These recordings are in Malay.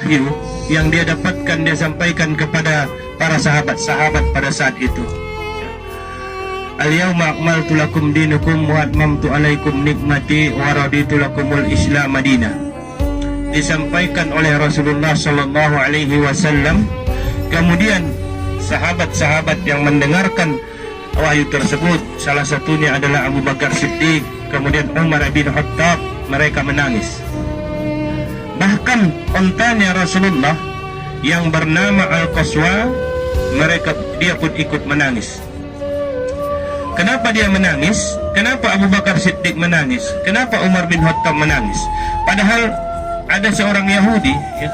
wahyu yang dia dapatkan, dia sampaikan kepada para sahabat-sahabat pada saat itu. Al-yawma akmaltu lakum dinukum wa atmamtu alaikum nikmati wa raditu lakumul Islam Madinah. Disampaikan oleh Rasulullah sallallahu alaihi wasallam. Kemudian sahabat-sahabat yang mendengarkan wahyu tersebut, salah satunya adalah Abu Bakar Siddiq, kemudian Umar bin Khattab, mereka menangis. Bahkan ontanya Rasulullah yang bernama Al-Qaswa, dia pun ikut menangis. Kenapa dia menangis? Kenapa Abu Bakar Siddiq menangis? Kenapa Umar bin Khattab menangis? Padahal ada seorang Yahudi, ya,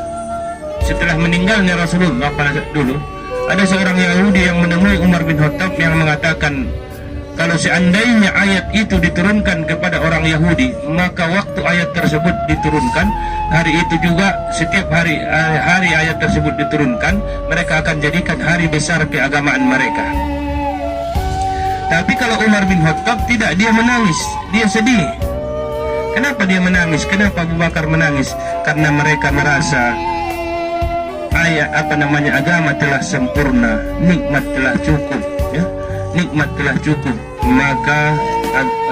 setelah meninggalnya Rasulullah pada saat dulu, ada seorang Yahudi yang menemui Umar bin Khattab yang mengatakan, kalau seandainya ayat itu diturunkan kepada orang Yahudi, maka waktu ayat tersebut diturunkan, hari itu juga setiap hari ayat tersebut diturunkan, mereka akan jadikan hari besar keagamaan mereka. Tapi kalau Umar bin Khattab tidak, dia menangis, dia sedih. Kenapa dia menangis? Kenapa Abu Bakar menangis? Karena mereka merasa agama telah sempurna, nikmat telah cukup, ya, nikmat telah cukup. Maka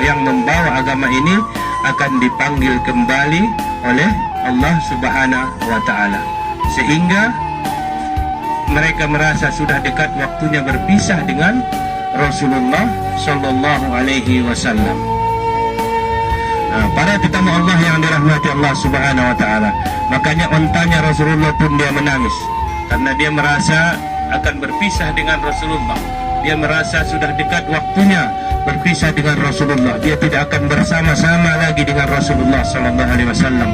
yang membawa agama ini akan dipanggil kembali oleh Allah Subhanahu wa Ta'ala, sehingga mereka merasa sudah dekat waktunya berpisah dengan Rasulullah Sallallahu Alaihi Wasallam. Para tetamu Allah yang dirahmati Allah Subhanahu Wa Taala, makanya ontanya Rasulullah pun dia menangis karena dia merasa akan berpisah dengan Rasulullah. Dia merasa sudah dekat waktunya berpisah dengan Rasulullah. Dia tidak akan bersama-sama lagi dengan Rasulullah Sallallahu Alaihi Wasallam.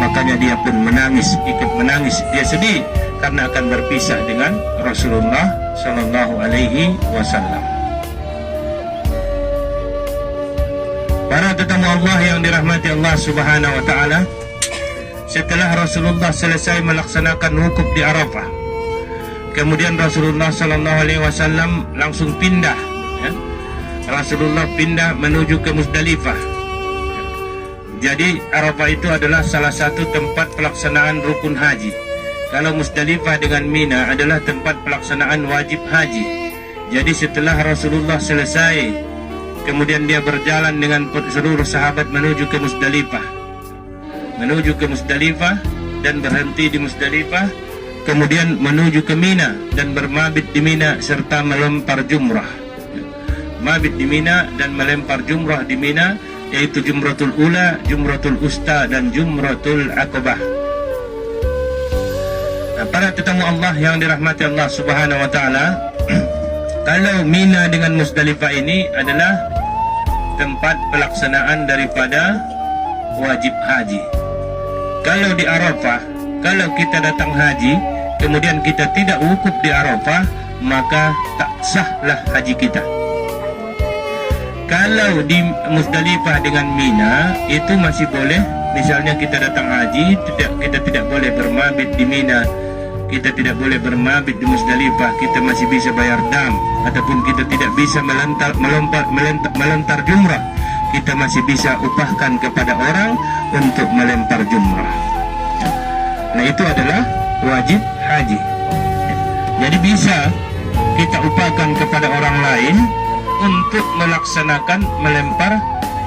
Makanya dia pun menangis, ikut menangis. Dia sedih karena akan berpisah dengan Rasulullah Sallallahu Alaihi Wasallam. Para tetamu Allah yang dirahmati Allah Subhanahu wa Ta'ala, setelah Rasulullah selesai melaksanakan wukuf di Arafah, kemudian Rasulullah sallallahu alaihi wasallam langsung pindah, ya. Rasulullah pindah menuju ke Musdalifah. Jadi Arafah itu adalah salah satu tempat pelaksanaan rukun haji. Kalau Musdalifah dengan Mina adalah tempat pelaksanaan wajib haji. Jadi setelah Rasulullah selesai, kemudian dia berjalan dengan seluruh sahabat menuju ke Musdalifah. Menuju ke Musdalifah dan berhenti di Musdalifah, kemudian menuju ke Mina dan bermabit di Mina serta melempar jumrah. Mabit di Mina dan melempar jumrah di Mina, yaitu Jumratul Ula, Jumratul Usta dan Jumratul Aqabah. Para tetamu Allah yang dirahmati Allah Subhanahu wa Ta'ala, kalau Mina dengan Musdalifah ini adalah tempat pelaksanaan daripada wajib haji. Kalau di Arafah, kalau kita datang haji, kemudian kita tidak wukuf di Arafah, maka tak sahlah haji kita. Kalau di Musdalifah dengan Mina, itu masih boleh. Misalnya kita datang haji, kita tidak boleh bermabit di Mina, kita tidak boleh bermabit di Musdalifah, kita masih bisa bayar dam, ataupun kita tidak bisa melempar jumrah, kita masih bisa upahkan kepada orang untuk melempar jumrah. Nah, itu adalah wajib haji. Jadi bisa kita upahkan kepada orang lain untuk melaksanakan melempar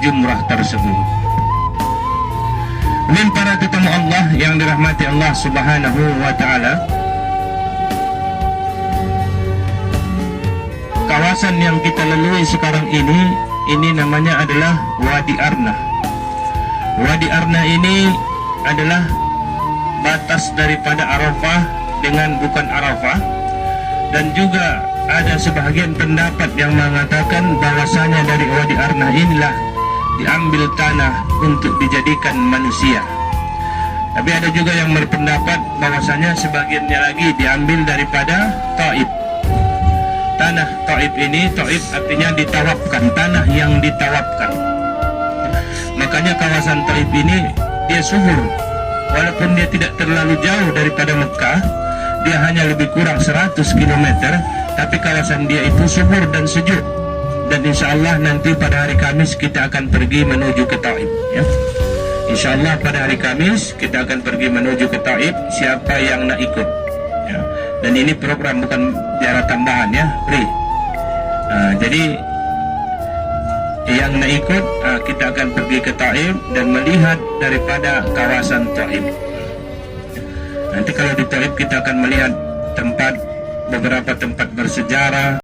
jumrah tersebut. Dan para tetamu Allah yang dirahmati Allah Subhanahu wa Ta'ala, kawasan yang kita lalui sekarang ini namanya adalah Wadi Arna. Wadi Arna ini adalah batas daripada Arafah dengan bukan Arafah, dan juga ada sebahagian pendapat yang mengatakan bahwasanya dari Wadi Arna inilah diambil tanah untuk dijadikan manusia. Tapi ada juga yang berpendapat bahwasanya sebagiannya lagi diambil daripada Taif. Tanah Taif ini, Taif artinya ditawafkan, tanah yang ditawafkan. Makanya kawasan Taif ini dia subur. Walaupun dia tidak terlalu jauh daripada Mekah, dia hanya lebih kurang 100 km, tapi kawasan dia itu subur dan sejuk. Dan insya Allah nanti pada hari Kamis kita akan pergi menuju ke Taif, ya. InsyaAllah pada hari Kamis kita akan pergi menuju ke Taif. Siapa yang nak ikut ya. Dan ini program bukan ziarah tambahan ya, free. Jadi yang nak ikut, kita akan pergi ke Taif dan melihat daripada kawasan Taif. Nanti kalau di Taif kita akan melihat beberapa tempat bersejarah.